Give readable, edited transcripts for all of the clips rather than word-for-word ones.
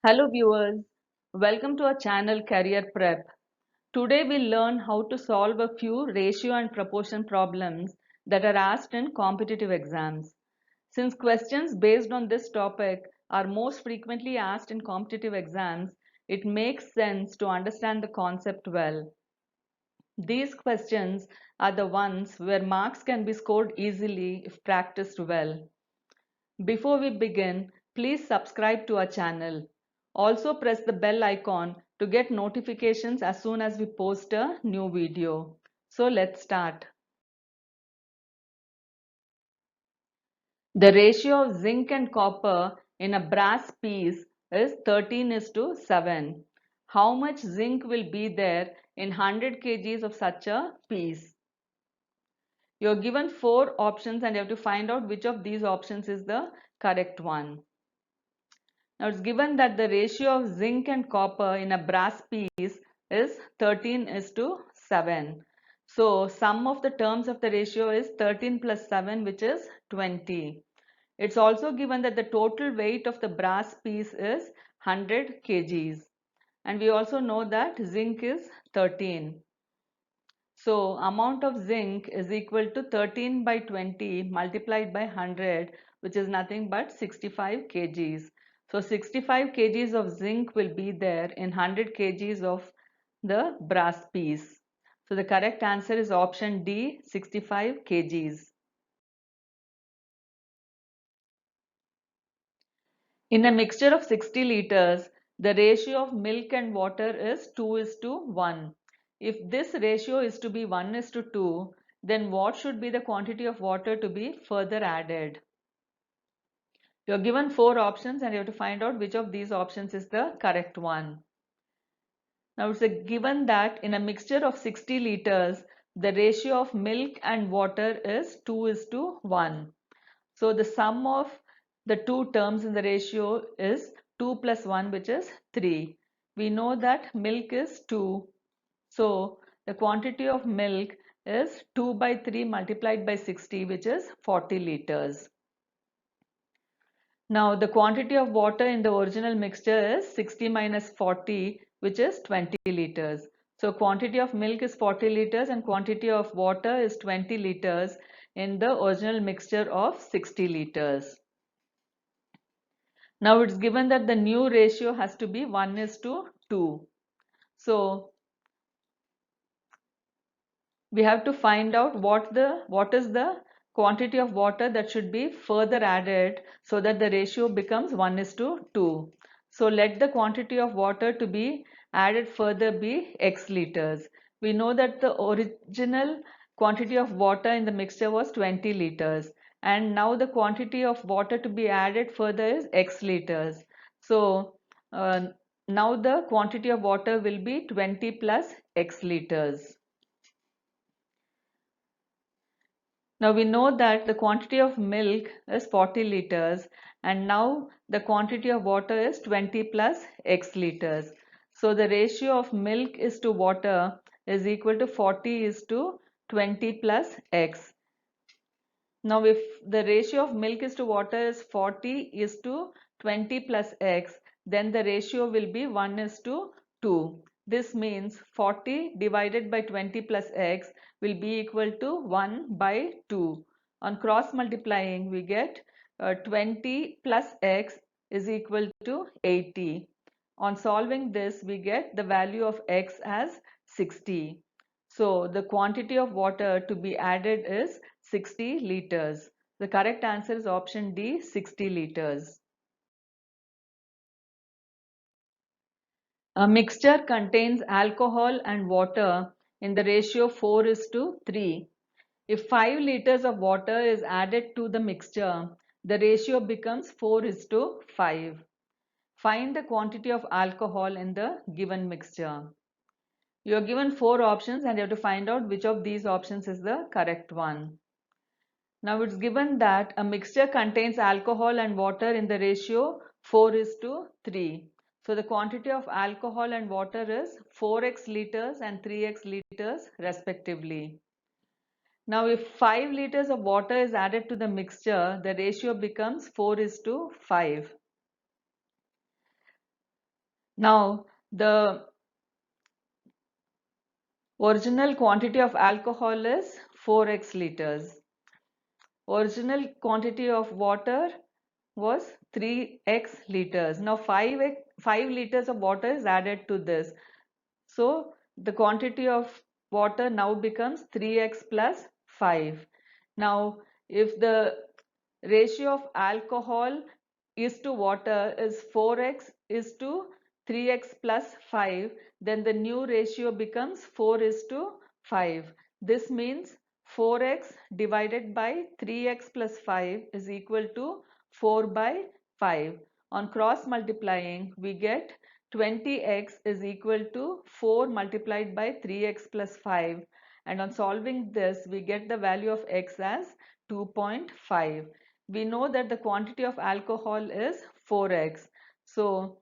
Hello viewers, welcome to our channel Career Prep. Today we'll learn how to solve a few ratio and proportion problems that are asked in competitive exams. Since questions based on this topic are most frequently asked in competitive exams, it makes sense to understand the concept well. These questions are the ones where marks can be scored easily if practiced well. Before we begin, please subscribe to our channel. Also press the bell icon to get notifications as soon as we post a new video. So let's start. The ratio of zinc and copper in a brass piece is 13:7. How much zinc will be there in 100 kgs of such a piece? You're given 4 options and you have to find out which of these options is the correct one. Now it's given that the ratio of zinc and copper in a brass piece is 13:7. So sum of the terms of the ratio is 13 plus 7, which is 20. It's also given that the total weight of the brass piece is 100 kgs. And we also know that zinc is 13. So amount of zinc is equal to 13 by 20 multiplied by 100, which is nothing but 65 kgs. So 65 kgs of zinc will be there in 100 kgs of the brass piece. So the correct answer is option D, 65 kgs. In a mixture of 60 liters, the ratio of milk and water is 2:1. If this ratio is to be 1:2, then what should be the quantity of water to be further added? You are given 4 options and you have to find out which of these options is the correct one. Now it's given that in a mixture of 60 liters, the ratio of milk and water is 2:1. So the sum of the two terms in the ratio is 2 plus 1, which is 3. We know that milk is 2. So the quantity of milk is 2 by 3 multiplied by 60, which is 40 liters. Now the quantity of water in the original mixture is 60 minus 40, which is 20 liters. So quantity of milk is 40 liters and quantity of water is 20 liters in the original mixture of 60 liters. Now it's given that the new ratio has to be 1:2. So we have to find out what is the quantity of water that should be further added so that the ratio becomes 1:2. So let the quantity of water to be added further be x liters. We know that the original quantity of water in the mixture was 20 liters and now the quantity of water to be added further is x liters. So now the quantity of water will be 20 plus x liters. Now we know that the quantity of milk is 40 liters and now the quantity of water is 20 plus x liters. So the ratio of milk is to water is equal to 40 is to 20 plus x. Now if the ratio of milk is to water is 40 is to 20 plus x, then the ratio will be 1:2. This means 40 divided by 20 plus x will be equal to 1 by 2. On cross multiplying we get 20 plus x is equal to 80. On solving this we get the value of x as 60. So the quantity of water to be added is 60 liters. The correct answer is option D, 60 liters. A mixture contains alcohol and water in the ratio 4:3. If 5 liters of water is added to the mixture, the ratio becomes 4:5. Find the quantity of alcohol in the given mixture. You are given 4 options and you have to find out which of these options is the correct one. Now it's given that a mixture contains alcohol and water in the ratio 4:3. So the quantity of alcohol and water is 4x liters and 3x liters respectively. Now if 5 liters of water is added to the mixture, the ratio becomes 4:5. Now, the original quantity of alcohol is 4x liters. Original quantity of water was 3x liters. Now 5 liters of water is added to this. So the quantity of water now becomes 3x plus 5. Now if the ratio of alcohol is to water is 4x is to 3x plus 5, then the new ratio becomes 4 is to 5. This means 4x divided by 3x plus 5 is equal to 4 by 5. On cross multiplying, we get 20x is equal to 4 multiplied by 3x plus 5, and on solving this we get the value of x as 2.5. We know that the quantity of alcohol is 4x. So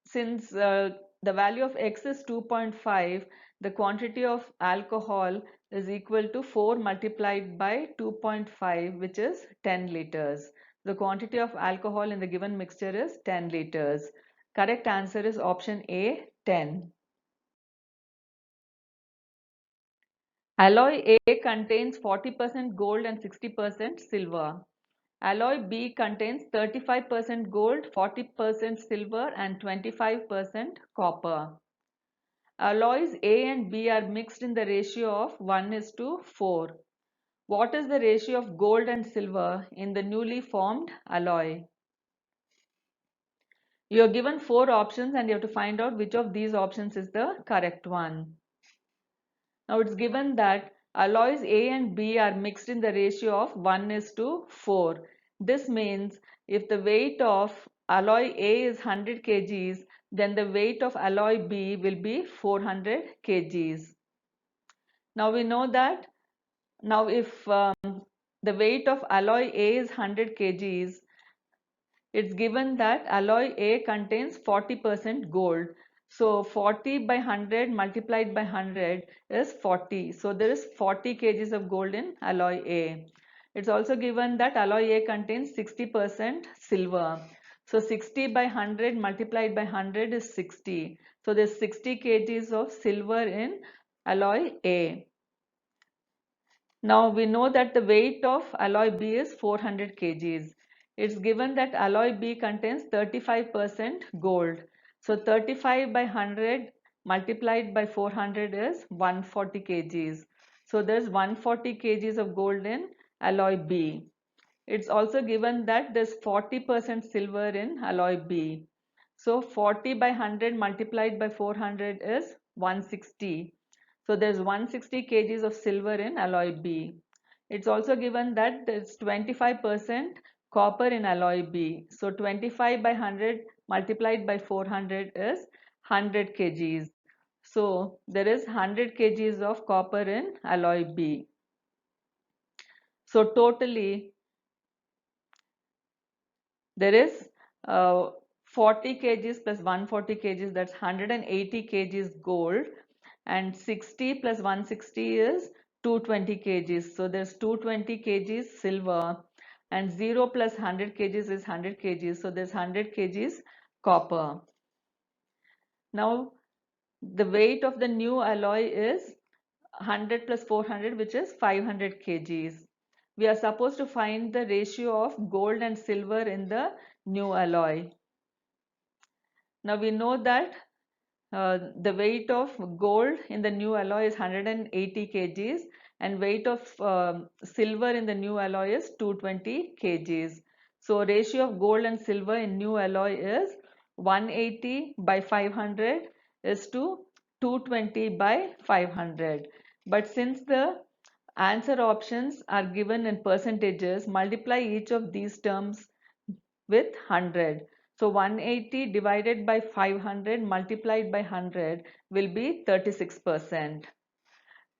since the value of x is 2.5, the quantity of alcohol is equal to 4 multiplied by 2.5, which is 10 liters. The quantity of alcohol in the given mixture is 10 liters. Correct answer is option A, 10. Alloy A contains 40% gold and 60% silver. Alloy B contains 35% gold, 40% silver and 25% copper. Alloys A and B are mixed in the ratio of 1 is to 4. What is the ratio of gold and silver in the newly formed alloy? You are given 4 options and you have to find out which of these options is the correct one. Now it's given that alloys A and B are mixed in the ratio of 1 is to 4. This means if the weight of alloy A is 100 kgs, then the weight of alloy B will be 400 kgs. Now we know that now if the weight of alloy A is 100 kgs, it's given that alloy A contains 40% gold. So 40 by 100 multiplied by 100 is 40. So there is 40 kgs of gold in alloy A. It's also given that alloy A contains 60% silver. So 60 by 100 multiplied by 100 is 60. So there's 60 kgs of silver in alloy A. Now we know that the weight of alloy B is 400 kgs. It's given that alloy B contains 35% gold. So 35 by 100 multiplied by 400 is 140 kgs. So there's 140 kgs of gold in alloy B. It's also given that there's 40% silver in alloy B. So 40 by 100 multiplied by 400 is 160. So there's 160 kgs of silver in alloy B. It's also given that there's 25% copper in alloy B. So 25 by 100 multiplied by 400 is 100 kgs. So there is 100 kgs of copper in alloy B. So totally there is 40 kgs plus 140 kgs, that's 180 kgs gold, and 60 plus 160 is 220 kgs. So there's 220 kgs silver, and 0 plus 100 kgs is 100 kgs. So there's 100 kgs copper. Now the weight of the new alloy is 100 plus 400, which is 500 kgs. We are supposed to find the ratio of gold and silver in the new alloy. Now we know that the weight of gold in the new alloy is 180 kgs and weight of silver in the new alloy is 220 kgs. So ratio of gold and silver in new alloy is 180 by 500 is to 220 by 500. But since the answer options are given in percentages, multiply each of these terms with 100. So 180 divided by 500 multiplied by 100 will be 36%.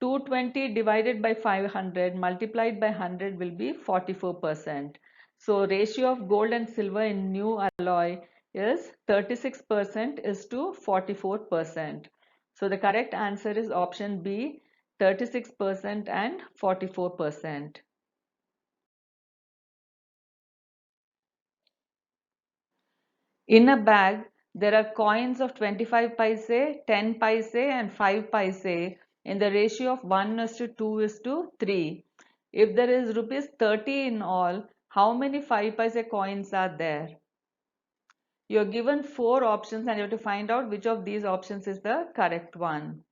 220 divided by 500 multiplied by 100 will be 44%. So ratio of gold and silver in new alloy is 36% is to 44%. So the correct answer is option B, 36% and 44%. In a bag, There are coins of 25 paise, 10 paise and 5 paise in the ratio of 1 is to 2 is to 3. If there is rupees 30 in all, how many 5 paise coins are there? You are given 4 options and you have to find out which of these options is the correct one.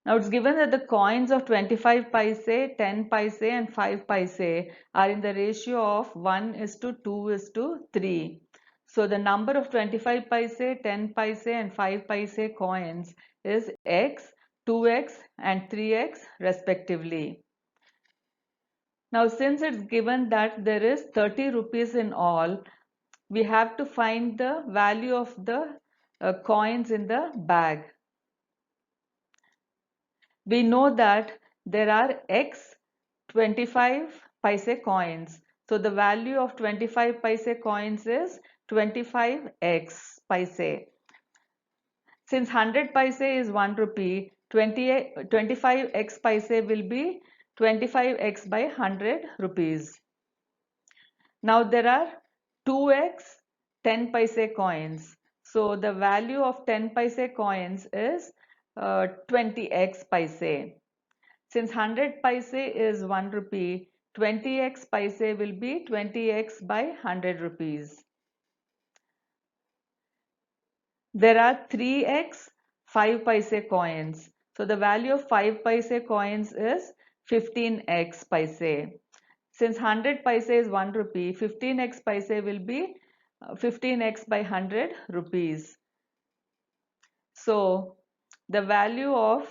Now it's given that the coins of 25 paise, 10 paise and 5 paise are in the ratio of 1 is to 2 is to 3. So the number of 25 paise, 10 paise and 5 paise coins is x, 2x and 3x respectively. Now since it's given that there is 30 rupees in all, we have to find the value of the coins in the bag. We know that there are x 25 paise coins. So the value of 25 paise coins is 25x paise. Since 100 paise is 1 rupee, 25x paise will be 25x by 100 rupees. Now there are 2x 10 paise coins. So the value of 10 paise coins is 20x paise. Since 100 paise is 1 rupee, 20x paise will be 20x by 100 rupees. There are 3x 5 paise coins. So the value of 5 paise coins is 15x paise. Since 100 paise is 1 rupee, 15x paise will be 15x by 100 rupees. So the value of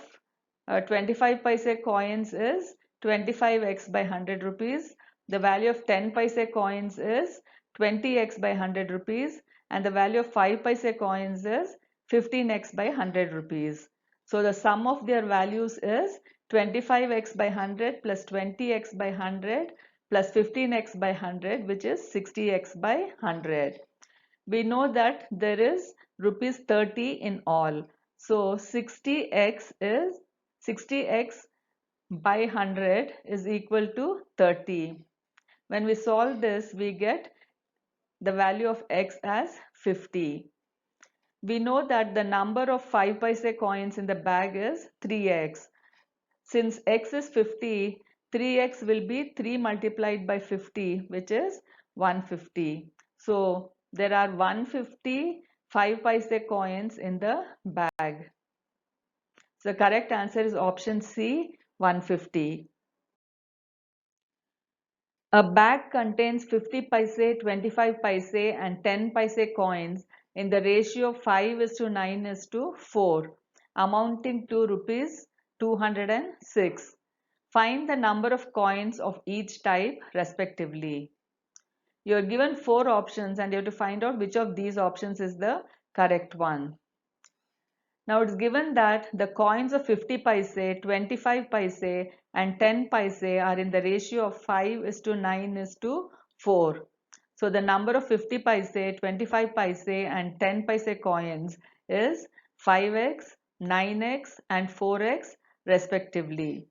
25 paise coins is 25x by 100 rupees. The value of 10 paise coins is 20x by 100 rupees. And the value of 5 paise coins is 15x by 100 rupees. So the sum of their values is 25x by 100 plus 20x by 100 plus 15x by 100, which is 60x by 100. We know that there is rupees 30 in all. So 60x by 100 is equal to 30. When we solve this, we get the value of x as 50. We know that the number of 5 paise coins in the bag is 3x. Since x is 50, 3x will be 3 multiplied by 50, which is 150. So there are 150 5 paise coins in the bag. So the correct answer is option C, 150. A bag contains 50 paise, 25 paise and 10 paise coins in the ratio of 5 is to 9 is to 4, amounting to rupees 206. Find the number of coins of each type respectively. You are given 4 options and you have to find out which of these options is the correct one. Now it's given that the coins of 50 paise, 25 paise and 10 paise are in the ratio of 5 is to 9 is to 4. So the number of 50 paise, 25 paise and 10 paise coins is 5x, 9x and 4x respectively.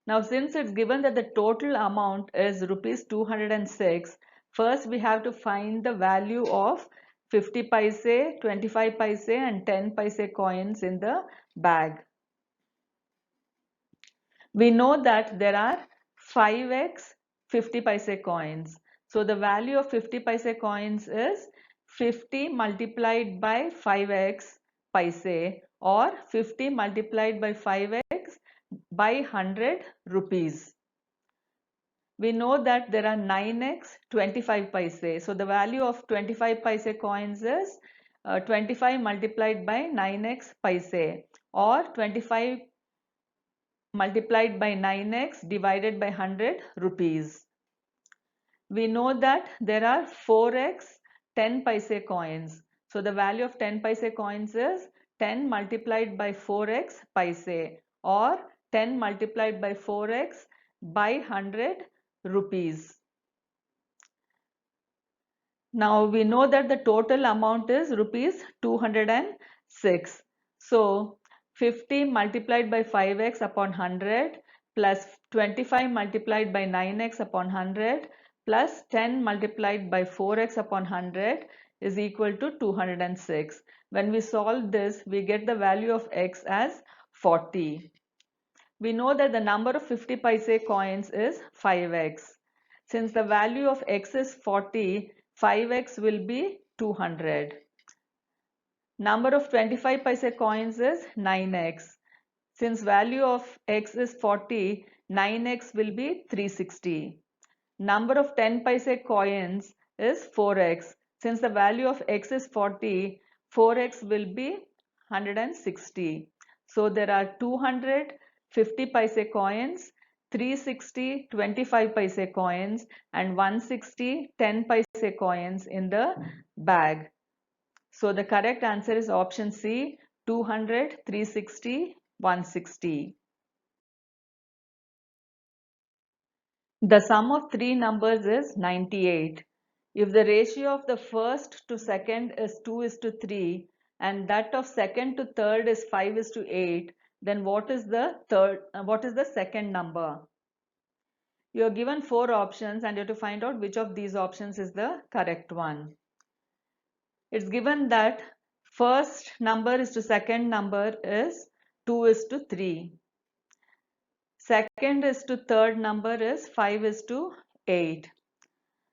Now since it's given that the total amount is rupees 206, first we have to find the value of 50 paise, 25 paise and 10 paise coins in the bag. We know that there are 5x 50 paise coins. So the value of 50 paise coins is 50 multiplied by 5x paise or 50 multiplied by 5x by 100 rupees. We know that there are 9x 25 paise. So the value of 25 paise coins is 25 multiplied by 9x paise or 25 multiplied by 9x divided by 100 rupees. We know that there are 4x 10 paise coins. So the value of 10 paise coins is 10 multiplied by 4x paise or 10 multiplied by 4x by 100 rupees. Now we know that the total amount is rupees 206. So 50 multiplied by 5x upon 100 plus 25 multiplied by 9x upon 100 plus 10 multiplied by 4x upon 100 is equal to 206. When we solve this, we get the value of x as 40. We know that the number of 50 paise coins is 5x. Since the value of x is 40, 5x will be 200. Number of 25 paise coins is 9x. Since value of x is 40, 9x will be 360. Number of 10 paise coins is 4x. Since the value of x is 40, 4x will be 160. So there are 200 50 paise coins, 360 25 paise coins and 160 10 paise coins in the bag. So the correct answer is option C, 200, 360, 160. The sum of three numbers is 98. If the ratio of the first to second is 2 is to 3 and that of second to third is 5 is to 8, then what is the second number? You are given four options and you have to find out which of these options is the correct one. It's given that first number is to second number is 2 is to 3. Second is to third number is 5 is to 8.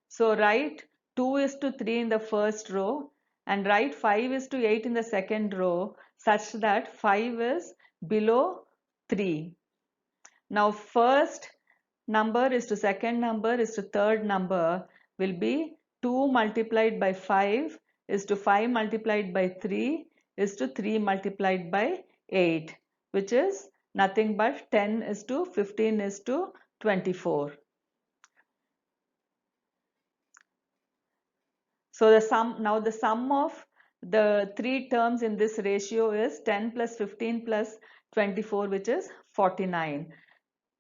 So write 2 is to 3 in the first row and write 5 is to 8 in the second row such that 5 is below 3. Now first number is to second number is to third number will be 2 multiplied by 5 is to 5 multiplied by 3 is to 3 multiplied by 8, which is nothing but 10 is to 15 is to 24. So the sum of the three terms in this ratio is 10 plus 15 plus 24, which is 49.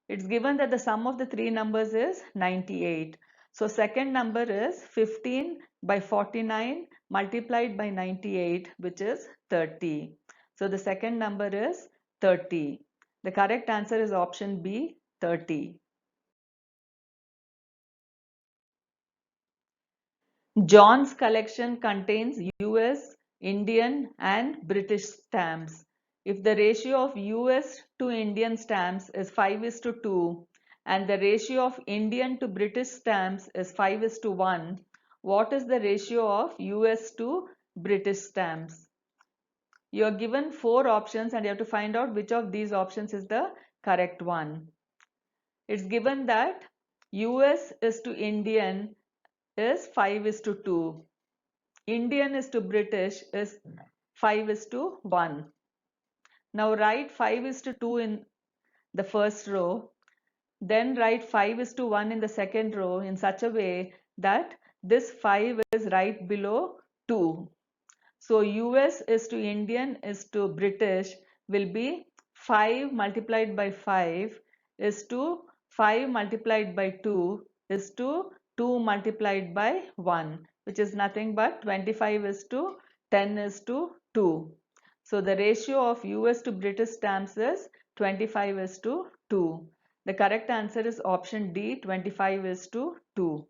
It's given that the sum of the three numbers is 98. So second number is 15 by 49 multiplied by 98, which is 30. So the second number is 30. The correct answer is option B, 30. John's collection contains US, Indian and British stamps. If the ratio of US to Indian stamps is 5 is to 2 and the ratio of Indian to British stamps is 5 is to 1, what is the ratio of US to British stamps? You are given four options and you have to find out which of these options is the correct one. It's given that US is to Indian is 5 is to 2. Indian is to British is 5 is to 1. Now write 5 is to 2 in the first row. Then write 5 is to 1 in the second row in such a way that this 5 is right below 2. So US is to Indian is to British will be 5 multiplied by 5 is to 5 multiplied by 2 is to 2 multiplied by 1, which is nothing but 25 is to 10 is to 2. So the ratio of US to British stamps is 25 is to 2. The correct answer is option D, 25 is to 2.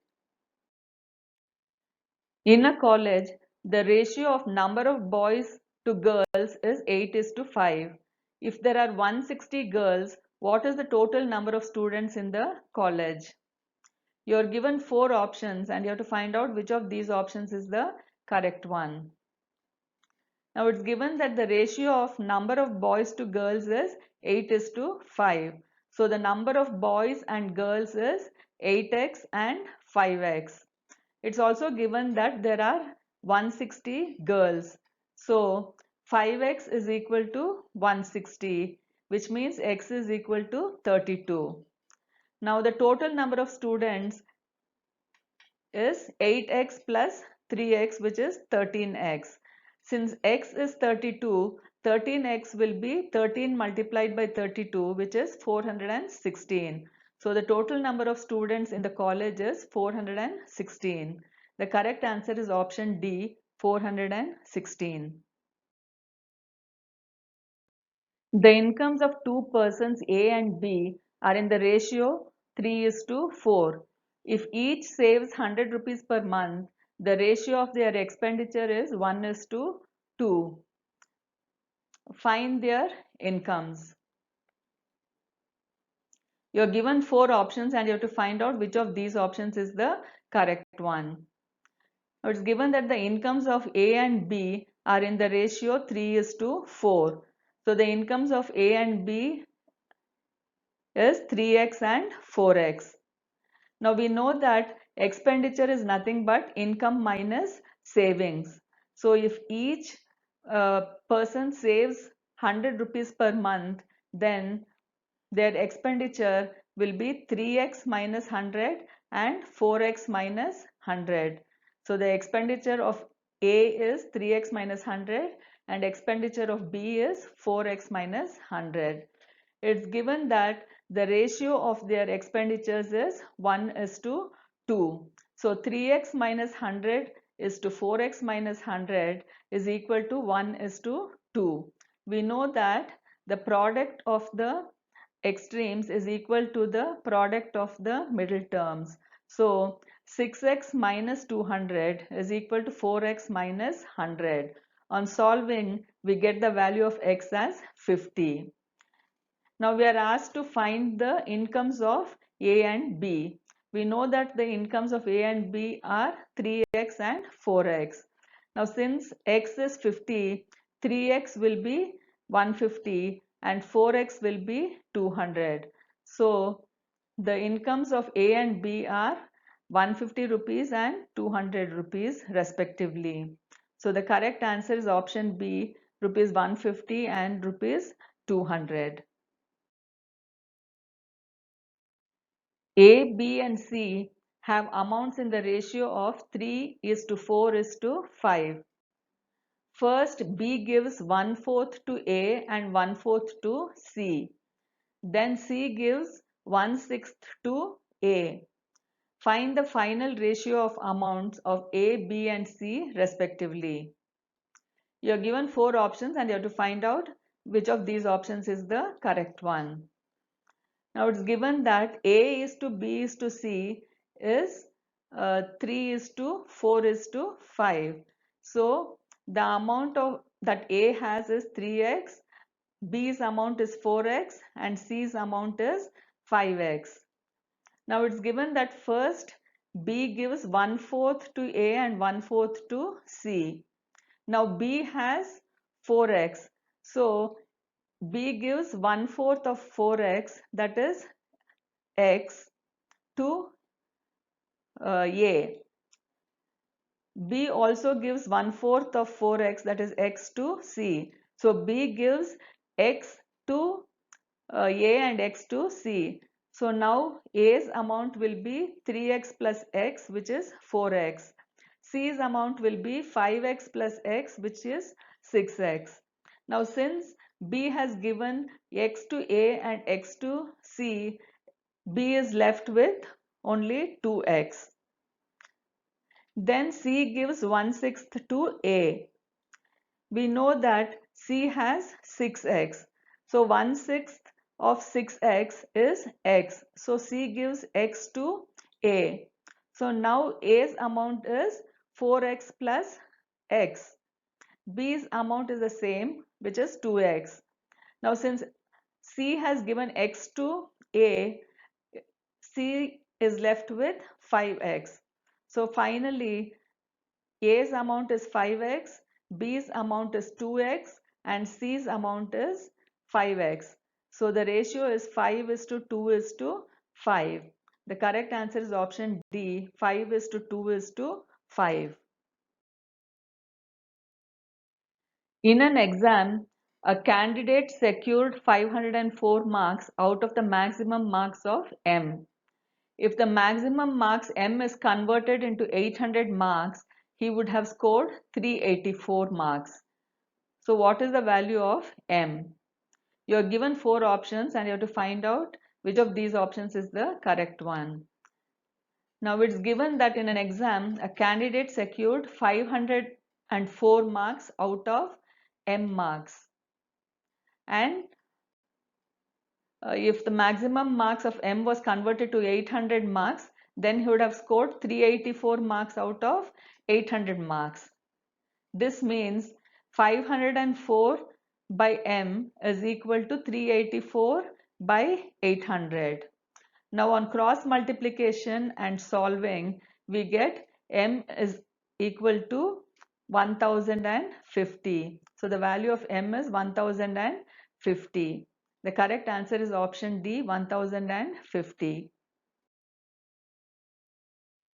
In a college, the ratio of number of boys to girls is 8 is to 5. If there are 160 girls, what is the total number of students in the college? You are given four options and you have to find out which of these options is the correct one. Now it's given that the ratio of number of boys to girls is 8 is to 5. So the number of boys and girls is 8x and 5x. It's also given that there are 160 girls. So 5x is equal to 160, which means x is equal to 32. Now the total number of students is 8x plus 3x, which is 13x. Since x is 32, 13x will be 13 multiplied by 32, which is 416. So the total number of students in the college is 416. The correct answer is option D, 416. The incomes of two persons A and B are in the ratio 3 is to 4. If each saves 100 rupees per month, the ratio of their expenditure is 1:2. Find their incomes. You're given 4 options and you have to find out which of these options is the correct one. Now it's given that the incomes of A and B are in the ratio 3:4. So the incomes of A and B is 3x and 4x. Now we know that expenditure is nothing but income minus savings. So if each person saves 100 rupees per month, then their expenditure will be 3x minus 100 and 4x minus 100. So the expenditure of A is 3x minus 100 and expenditure of B is 4x minus 100. It's given that the ratio of their expenditures is 1:2. So 3x minus 100 is to 4x minus 100 is equal to 1:2. We know that the product of the extremes is equal to the product of the middle terms. So 6x minus 200 is equal to 4x minus 100. On solving, we get the value of x as 50. Now we are asked to find the incomes of A and B. We know that the incomes of A and B are 3x and 4x. Now since x is 50, 3x will be 150 and 4x will be 200. So the incomes of A and B are 150 rupees and 200 rupees respectively. So the correct answer is option B, rupees 150 and rupees 200. A, B and C have amounts in the ratio of 3:4:5. First, B gives 1/4 to A and 1/4 to C. Then C gives 1/6 to A. Find the final ratio of amounts of A, B and C respectively. You are given 4 options and you have to find out which of these options is the correct one. Now it's given that A is to B is to C is 3:4:5. So the amount of that A has is 3x, B's amount is 4x and C's amount is 5x. Now it's given that first B gives 1/4 to A and 1/4 to C. Now B has 4x. So B gives 1/4 of 4x, that is x, to A. B also gives 1/4 of 4x, that is x, to C. So B gives x to A and x to C. So now A's amount will be 3x plus x, which is 4x. C's amount will be 5x plus x, which is 6x. Now since B has given x to A and x to C, B is left with only 2x. Then C gives 1/6 to A. We know that C has 6x. So 1/6 of 6x is x. So C gives x to A. So now A's amount is 4x plus x. B's amount is the same, which is 2x. Now since C has given x to A, C is left with 5x. So finally A's amount is 5x, B's amount is 2x and C's amount is 5x. So the ratio is 5:2:5. The correct answer is option D, 5:2:5. In an exam, a candidate secured 504 marks out of the maximum marks of M. If the maximum marks M is converted into 800 marks, he would have scored 384 marks. So what is the value of M? You are given 4 options and you have to find out which of these options is the correct one. Now it's given that in an exam, a candidate secured 504 marks out of M marks. And if the maximum marks of M was converted to 800 marks, then he would have scored 384 marks out of 800 marks. This means 504 by m is equal to 384 by 800. Now on cross multiplication and solving, we get m is equal to 1050. So the value of m is 1050. The correct answer is option D, 1050.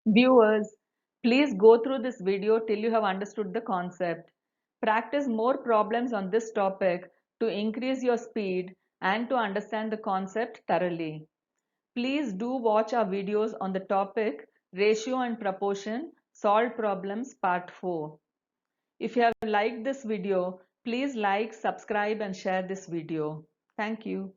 Viewers, please go through this video till you have understood the concept. Practice more problems on this topic to increase your speed and to understand the concept thoroughly. Please do watch our videos on the topic Ratio and Proportion Solved Problems Part 4. If you have liked this video, please like, subscribe and share this video. Thank you.